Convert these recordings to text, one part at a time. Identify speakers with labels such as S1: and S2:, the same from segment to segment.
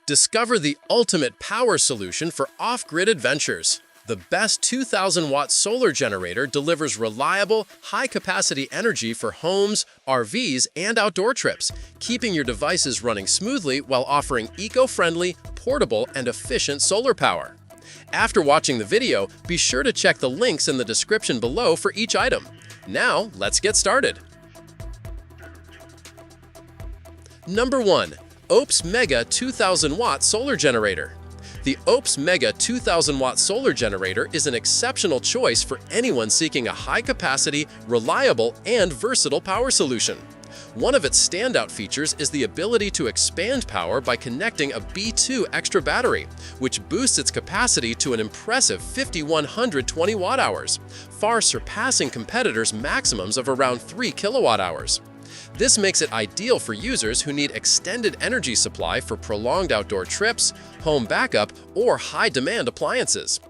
S1: Discover the ultimate power solution for off-grid adventures. The best 2,000-watt solar generator delivers reliable, high-capacity energy for homes, RVs, and outdoor trips, keeping your devices running smoothly while offering eco-friendly, portable, and efficient solar power. After watching the video, be sure to check the links in the description below for each item. Now, let's get started. Number 1. OUPES Mega 2000-Watt Solar Generator. The OUPES Mega 2000-Watt Solar Generator is an exceptional choice for anyone seeking a high-capacity, reliable, and versatile power solution. One of its standout features is the ability to expand power by connecting a B2 extra battery, which boosts its capacity to an impressive 5,120 watt-hours, far surpassing competitors' maximums of around 3 kilowatt-hours. This makes it ideal for users who need extended energy supply for prolonged outdoor trips, home backup, or high-demand appliances.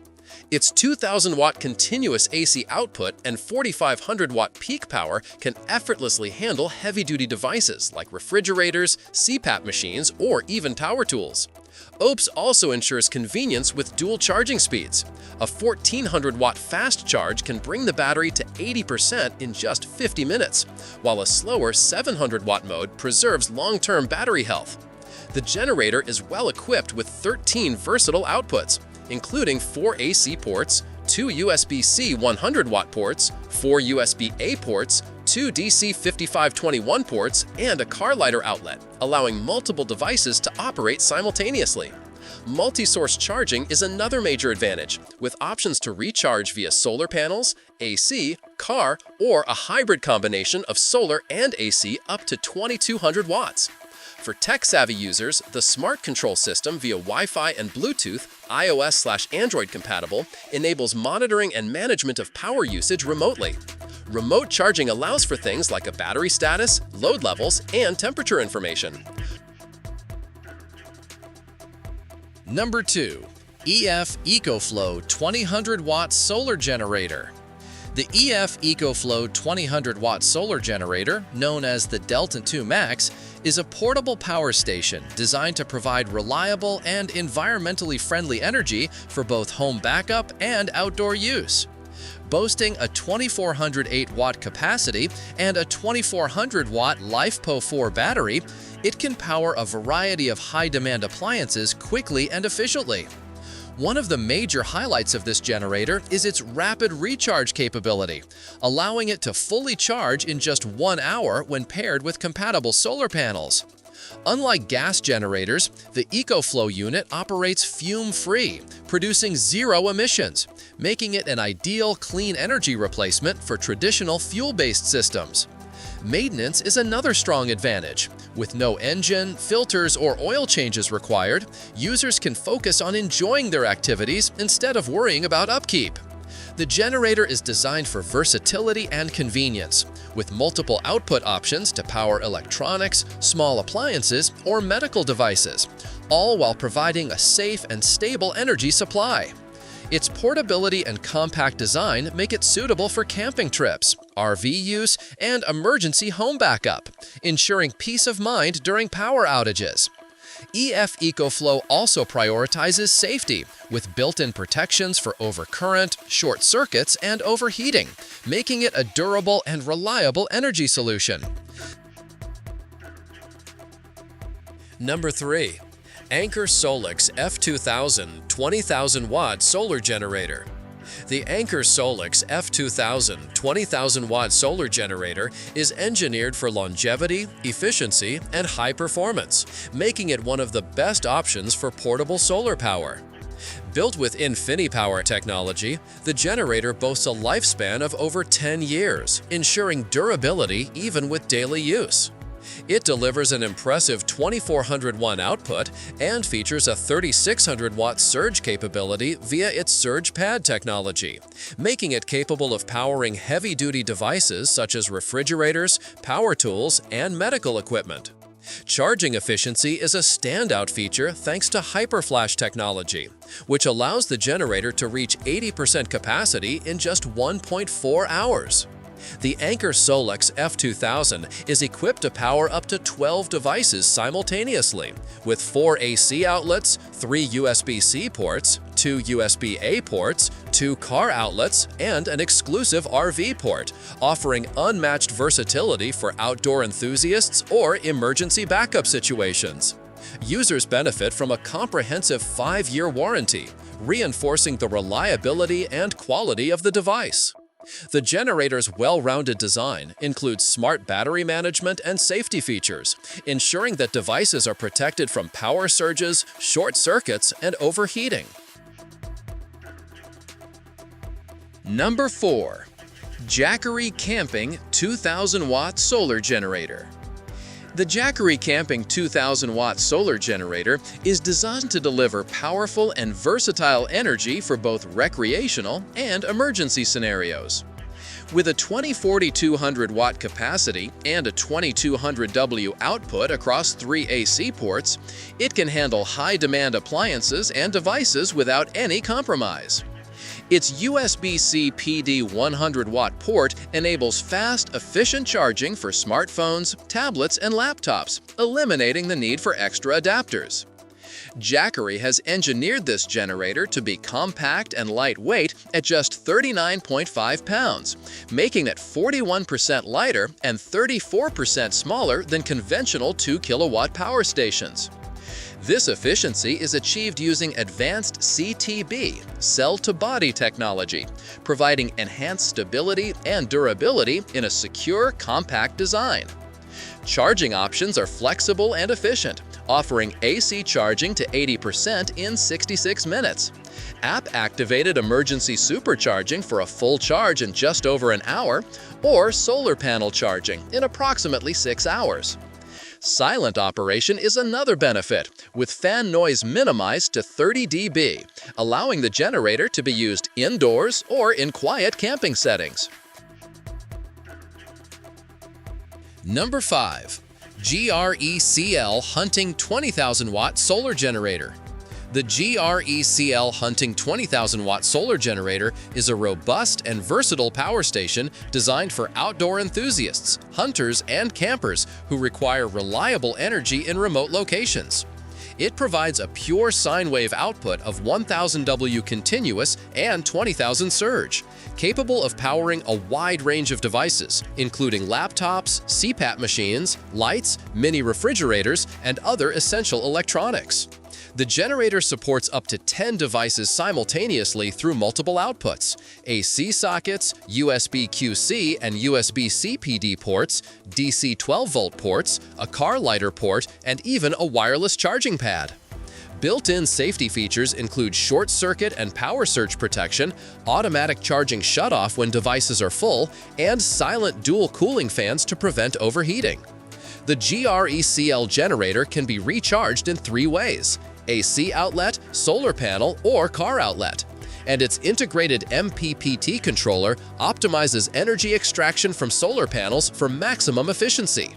S1: Its 2,000-watt continuous AC output and 4,500-watt peak power can effortlessly handle heavy-duty devices like refrigerators, CPAP machines, or even power tools. OUPES also ensures convenience with dual charging speeds. A 1,400-watt fast charge can bring the battery to 80% in just 50 minutes, while a slower 700-watt mode preserves long-term battery health. The generator is well equipped with 13 versatile outputs, including 4 AC ports, 2 USB-C 100-watt ports, 4 USB-A ports, 2 DC 5521 ports, and a car lighter outlet, allowing multiple devices to operate simultaneously. Multi-source charging is another major advantage, with options to recharge via solar panels, AC, car, or a hybrid combination of solar and AC up to 2,200 watts. For tech-savvy users, the Smart Control System via Wi-Fi and Bluetooth, iOS/Android compatible, enables monitoring and management of power usage remotely. Remote charging allows for things like a battery status, load levels, and temperature information. Number 2. EcoFlow 2,000-Watt Solar Generator. The EcoFlow 2,000-Watt Solar Generator, known as the Delta II Max, is a portable power station designed to provide reliable and environmentally friendly energy for both home backup and outdoor use. Boasting a 2,408-watt capacity and a 2,400-watt LiFePO4 battery, it can power a variety of high-demand appliances quickly and efficiently. One of the major highlights of this generator is its rapid recharge capability, allowing it to fully charge in just 1 hour when paired with compatible solar panels. Unlike gas generators, the EcoFlow unit operates fume-free, producing zero emissions, making it an ideal clean energy replacement for traditional fuel-based systems. Maintenance is another strong advantage. With no engine, filters, or oil changes required, users can focus on enjoying their activities instead of worrying about upkeep. The generator is designed for versatility and convenience, with multiple output options to power electronics, small appliances, or medical devices, all while providing a safe and stable energy supply. Its portability and compact design make it suitable for camping trips, RV use, and emergency home backup, ensuring peace of mind during power outages. EcoFlow also prioritizes safety, with built-in protections for overcurrent, short circuits, and overheating, making it a durable and reliable energy solution. Number 3. Anker SOLIX F2000 20,000-Watt Solar Generator. The Anker SOLIX F2000 20,000-Watt Solar Generator is engineered for longevity, efficiency, and high performance, making it one of the best options for portable solar power. Built with InfiniPower technology, the generator boasts a lifespan of over 10 years, ensuring durability even with daily use. It delivers an impressive 2,400-watt output and features a 3,600-watt surge capability via its surge pad technology, making it capable of powering heavy-duty devices such as refrigerators, power tools, and medical equipment. Charging efficiency is a standout feature thanks to HyperFlash technology, which allows the generator to reach 80% capacity in just 1.4 hours. The Anker SOLIX F2000 is equipped to power up to 12 devices simultaneously, with 4 AC outlets, 3 USB-C ports, 2 USB-A ports, 2 car outlets, and an exclusive RV port, offering unmatched versatility for outdoor enthusiasts or emergency backup situations. Users benefit from a comprehensive 5-year warranty, reinforcing the reliability and quality of the device. The generator's well-rounded design includes smart battery management and safety features, ensuring that devices are protected from power surges, short circuits, and overheating. Number 4. Jackery Camping 2000-Watt Solar Generator. The Jackery Camping 2000-Watt Solar Generator is designed to deliver powerful and versatile energy for both recreational and emergency scenarios. With a 2,200-watt capacity and a 2,200W output across 3 AC ports, it can handle high-demand appliances and devices without any compromise. Its USB-C PD 100-watt port enables fast, efficient charging for smartphones, tablets, and laptops, eliminating the need for extra adapters. Jackery has engineered this generator to be compact and lightweight at just 39.5 pounds, making it 41% lighter and 34% smaller than conventional 2-kilowatt power stations. This efficiency is achieved using advanced CTB, cell-to-body technology, providing enhanced stability and durability in a secure, compact design. Charging options are flexible and efficient, offering AC charging to 80% in 66 minutes, app-activated emergency supercharging for a full charge in just over an hour, or solar panel charging in approximately 6 hours. Silent operation is another benefit, with fan noise minimized to 30 dB, allowing the generator to be used indoors or in quiet camping settings. Number 5. GRECELL Hunting 20,000-Watt Solar Generator. The GRECELL Hunting 20,000-Watt Solar Generator is a robust and versatile power station designed for outdoor enthusiasts, hunters, and campers who require reliable energy in remote locations. It provides a pure sine wave output of 1,000 W continuous and 20,000 surge, capable of powering a wide range of devices, including laptops, CPAP machines, lights, mini refrigerators, and other essential electronics. The generator supports up to 10 devices simultaneously through multiple outputs: AC sockets, USB-QC and USB-C PD ports, DC 12-volt ports, a car lighter port, and even a wireless charging pad. Built-in safety features include short circuit and power surge protection, automatic charging shutoff when devices are full, and silent dual cooling fans to prevent overheating. The GRECELL generator can be recharged in 3 ways: AC outlet, solar panel, or car outlet. And its integrated MPPT controller optimizes energy extraction from solar panels for maximum efficiency.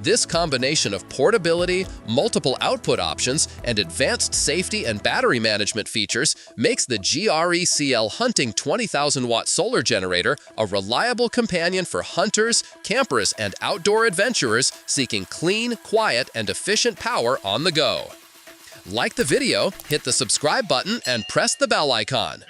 S1: This combination of portability, multiple output options, and advanced safety and battery management features makes the GRECELL Hunting 20,000-Watt Solar Generator a reliable companion for hunters, campers, and outdoor adventurers seeking clean, quiet, and efficient power on the go. Like the video, hit the subscribe button, and press the bell icon.